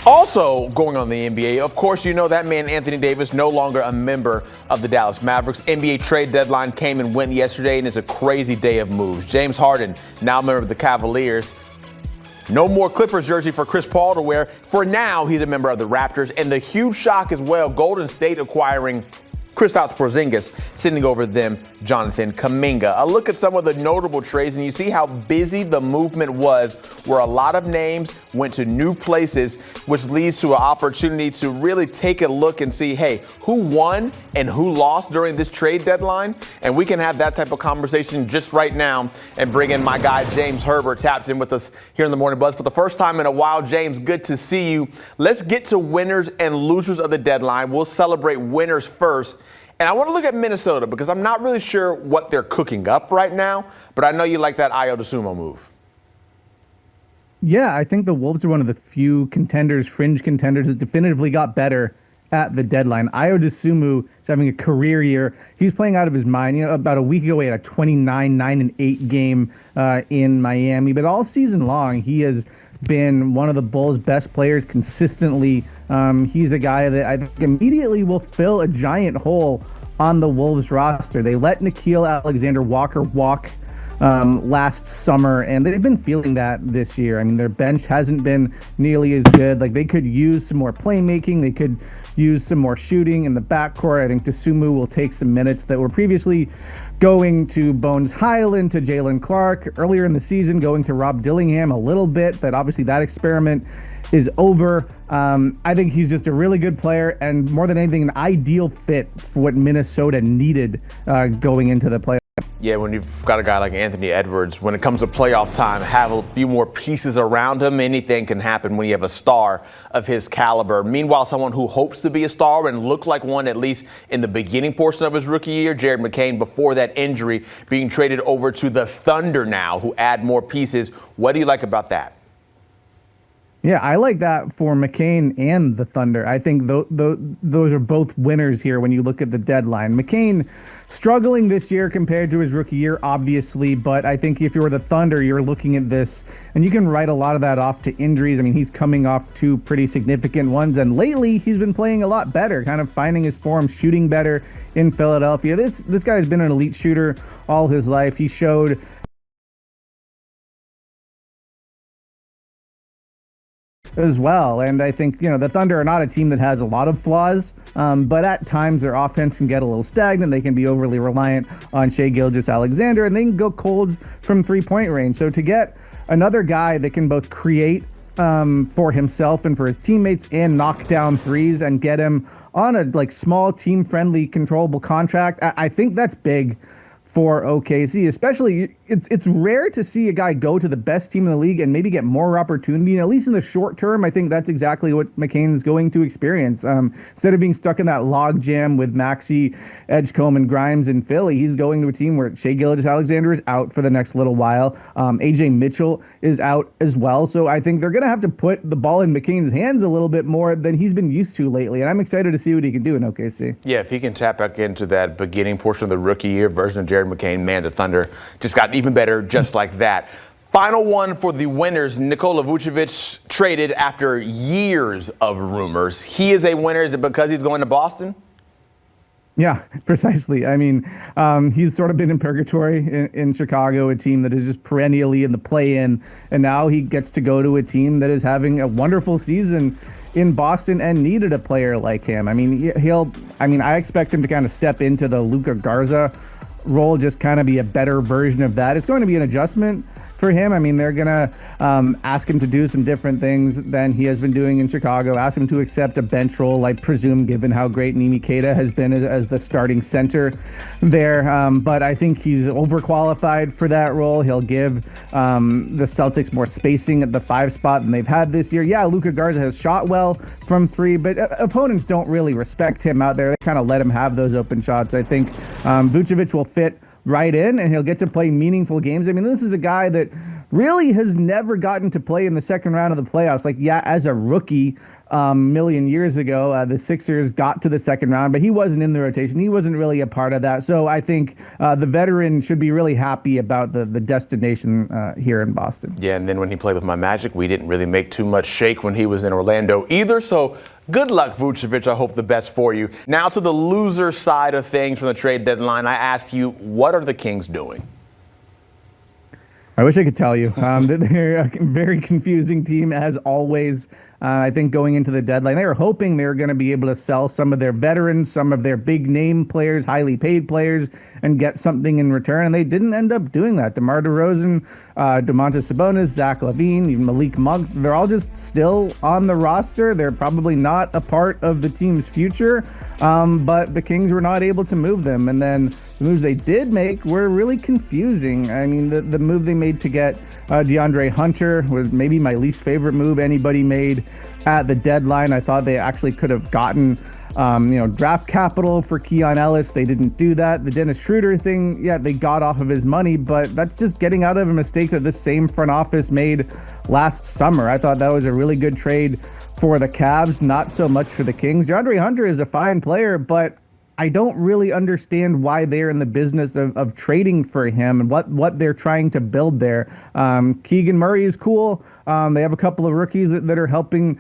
Also going on the NBA, of course, you know that man Anthony Davis no longer a member of the Dallas Mavericks. NBA trade deadline came and went yesterday, and it's a crazy day of moves. James Harden, now a member of the Cavaliers. No more Clippers jersey for Chris Paul to wear. For now, he's a member of the Raptors. And the huge shock as well, Golden State acquiring Kristaps Porzingis, sending over them Jonathan Kuminga. A look at some of the notable trades, and you see how busy the movement was, where a lot of names went to new places, which leads to an opportunity to really take a look and see, hey, who won and who lost during this trade deadline? And we can have that type of conversation just right now and bring in my guy, James Herbert, tapped in with us here in the Morning Buzz for the first time in a while. James, good to see you. Let's get to winners and losers of the deadline. We'll celebrate winners first. And I want to look at Minnesota because I'm not really sure what they're cooking up right now, but I know you like that Ayo Dosunmu move. Yeah, I think the Wolves are one of the few contenders, fringe contenders, that definitively got better at the deadline. Ayo Dosunmu is having a career year. He's playing out of his mind. You know, about a week ago, he had a 29-9-8 game in Miami, but all season long, he has been one of the Bulls' best players consistently. He's a guy that I think immediately will fill a giant hole on the Wolves roster. They let Nickeil Alexander-Walker walk last summer, and they've been feeling that this year. I mean, their bench hasn't been nearly as good. Like, they could use some more playmaking. They could use some more shooting in the backcourt. I think Dosunmu will take some minutes that were previously going to Bones Highland, to Jalen Clark, earlier in the season going to Rob Dillingham a little bit, but obviously that experiment is over. I think he's just a really good player, and more than anything, an ideal fit for what Minnesota needed going into the playoffs. Yeah, when you've got a guy like Anthony Edwards, when it comes to playoff time, have a few more pieces around him, anything can happen when you have a star of his caliber. Meanwhile, someone who hopes to be a star and looked like one, at least in the beginning portion of his rookie year, Jared McCain, before that injury, being traded over to the Thunder now, who add more pieces. What do you like about that? Yeah, I like that for McCain and the Thunder. I think those are both winners here when you look at the deadline. McCain struggling this year compared to his rookie year, obviously, but I think if you're the Thunder, you're looking at this, and you can write a lot of that off to injuries. I mean, he's coming off two pretty significant ones, and lately he's been playing a lot better, kind of finding his form, shooting better in Philadelphia. This guy has been an elite shooter all his life. He showed as well. And I think, you know, the Thunder are not a team that has a lot of flaws, but at times their offense can get a little stagnant. They can be overly reliant on Shai Gilgeous-Alexander, and they can go cold from three-point range. So to get another guy that can both create for himself and for his teammates and knock down threes and get him on a small, team-friendly, controllable contract, I think that's big for OKC. Especially, it's rare to see a guy go to the best team in the league and maybe get more opportunity. And at least in the short term, I think that's exactly what McCain's going to experience. Instead of being stuck in that log jam with Maxey, Edgecombe, and Grimes in Philly, he's going to a team where Shai Gilgeous-Alexander is out for the next little while. AJ Mitchell is out as well. So I think they're going to have to put the ball in McCain's hands a little bit more than he's been used to lately. And I'm excited to see what he can do in OKC. Yeah, if he can tap back into that beginning portion of the rookie year version of Jared McCain, man, the Thunder just got even better just like that. Final one for the winners. Nikola Vucevic traded after years of rumors. He is a winner. Is it because he's going to Boston? Yeah, precisely. I mean, he's sort of been in purgatory in Chicago, a team that is just perennially in the play-in, and now he gets to go to a team that is having a wonderful season in Boston and needed a player like him. I mean, I expect him to kind of step into the Luka Garza role, just kind of be a better version of that. It's going to be an adjustment for him. I mean, they're going to ask him to do some different things than he has been doing in Chicago, ask him to accept a bench role, I presume, given how great Nimi Keita has been as the starting center there. But I think he's overqualified for that role. He'll give the Celtics more spacing at the 5 spot than they've had this year. Yeah, Luka Garza has shot well from 3, but opponents don't really respect him out there. They kind of let him have those open shots. I think Vucevic will fit right in, and he'll get to play meaningful games. I mean, this is a guy that really has never gotten to play in the second round of the playoffs. Like, yeah, as a rookie, million years ago, the Sixers got to the second round, but he wasn't in the rotation. He wasn't really a part of that. So I think the veteran should be really happy about the destination here in Boston. Yeah, and then when he played with my Magic, we didn't really make too much shake when he was in Orlando either. So good luck, Vucevic. I hope the best for you. Now to the loser side of things from the trade deadline. I ask you, what are the Kings doing? I wish I could tell you. They're a very confusing team, as always. I think going into the deadline, they were hoping they were going to be able to sell some of their veterans, some of their big name players, highly paid players, and get something in return. And they didn't end up doing that. DeMar DeRozan, Domantas Sabonis, Zach LaVine, even Malik Monk, they're all just still on the roster. They're probably not a part of the team's future, but the Kings were not able to move them. And then the moves they did make were really confusing. I mean, the move they made to get DeAndre Hunter was maybe my least favorite move anybody made at the deadline. I thought they actually could have gotten draft capital for Keon Ellis. They didn't do that. The Dennis Schroeder thing, yeah, they got off of his money, but that's just getting out of a mistake that this same front office made last summer. I thought that was a really good trade for the Cavs, not so much for the Kings. DeAndre Hunter is a fine player, but I don't really understand why they're in the business of trading for him and what they're trying to build there. Keegan Murray is cool. They have a couple of rookies that are helping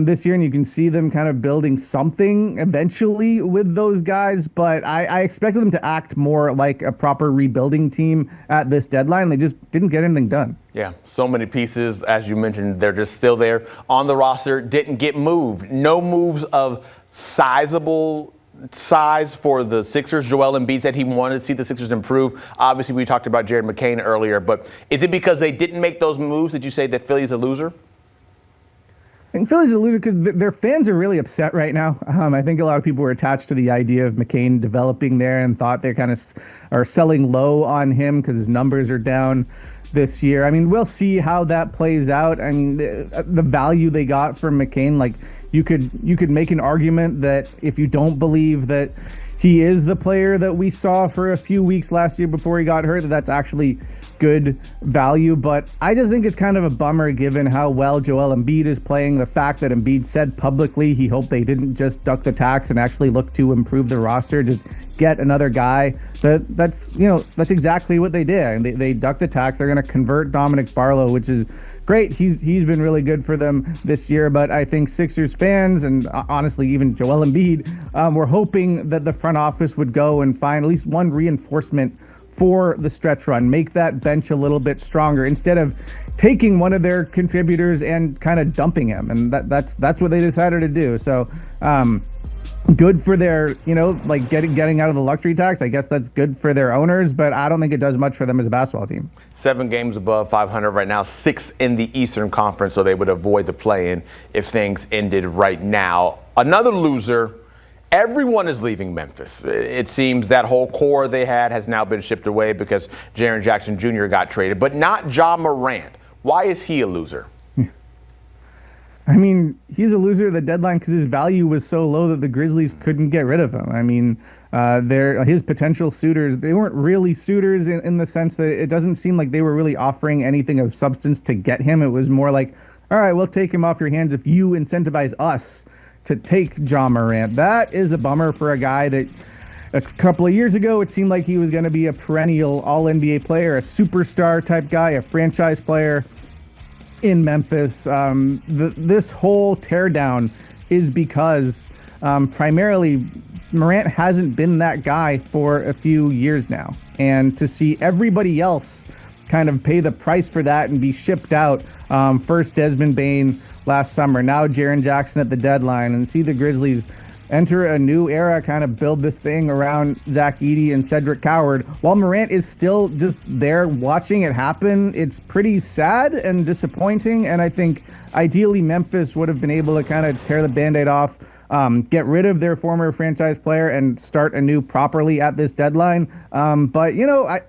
this year, and you can see them kind of building something eventually with those guys. But I expected them to act more like a proper rebuilding team at this deadline. They just didn't get anything done. Yeah, so many pieces. As you mentioned, they're just still there on the roster, didn't get moved. No moves of sizable size for the Sixers. Joel Embiid said he wanted to see the Sixers improve. Obviously, we talked about Jared McCain earlier, but is it because they didn't make those moves that you say that Philly's a loser? I think Philly's a loser because their fans are really upset right now. I think a lot of people were attached to the idea of McCain developing there and thought they kind of are selling low on him because his numbers are down this year. I mean, we'll see how that plays out. I mean, the value they got from McCain, like you could make an argument that if you don't believe that he is the player that we saw for a few weeks last year before he got hurt, that's actually good value. But I just think it's kind of a bummer given how well Joel Embiid is playing. The fact that Embiid said publicly he hoped they didn't just duck the tax and actually look to improve the roster, just get another guy. That's exactly what they did. They ducked the tax. They're going to convert Dominic Barlow, which is great. He's been really good for them this year. But I think Sixers fans and honestly even Joel Embiid were hoping that the front office would go and find at least one reinforcement for the stretch run, make that bench a little bit stronger instead of taking one of their contributors and kind of dumping him. And that's what they decided to do. So good for their, getting out of the luxury tax. I guess that's good for their owners, but I don't think it does much for them as a basketball team. 7 games above 500 right now, 6th in the Eastern Conference, so they would avoid the play-in if things ended right now. Another loser, everyone is leaving Memphis. It seems that whole core they had has now been shipped away because Jaren Jackson Jr. got traded, but not Ja Morant. Why is he a loser? I mean, he's a loser at the deadline because his value was so low that the Grizzlies couldn't get rid of him. I mean, his potential suitors, they weren't really suitors in the sense that it doesn't seem like they were really offering anything of substance to get him. It was more like, all right, we'll take him off your hands if you incentivize us to take Ja Morant. That is a bummer for a guy that a couple of years ago, it seemed like he was going to be a perennial all-NBA player, a superstar type guy, a franchise player in Memphis. This whole teardown is because primarily Morant hasn't been that guy for a few years now. And to see everybody else kind of pay the price for that and be shipped out, first Desmond Bane last summer, now Jaren Jackson at the deadline, and see the Grizzlies enter a new era, kind of build this thing around Zach Edey and Cedric Coward, while Morant is still just there watching it happen. It's pretty sad and disappointing, and I think ideally Memphis would have been able to kind of tear the Band-Aid off, get rid of their former franchise player and start anew properly at this deadline. But,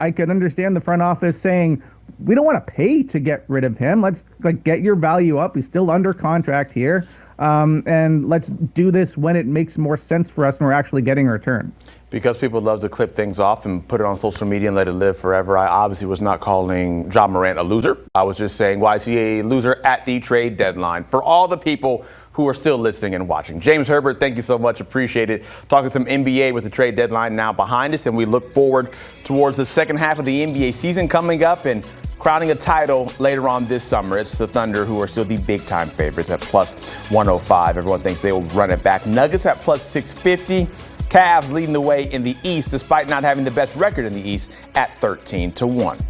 I could understand the front office saying, we don't want to pay to get rid of him. Let's get your value up. He's still under contract here. And let's do this when it makes more sense for us and we're actually getting a return. Because people love to clip things off and put it on social media and let it live forever, I obviously was not calling Ja Morant a loser. I was just saying, why is he a loser at the trade deadline? For all the people who are still listening and watching. James Herbert, thank you so much. Appreciate it. Talking some NBA with the trade deadline now behind us, and we look forward towards the second half of the NBA season coming up and crowning a title later on this summer. It's the Thunder who are still the big-time favorites at plus 105. Everyone thinks they will run it back. Nuggets at plus 650. Cavs leading the way in the East despite not having the best record in the East at 13-1.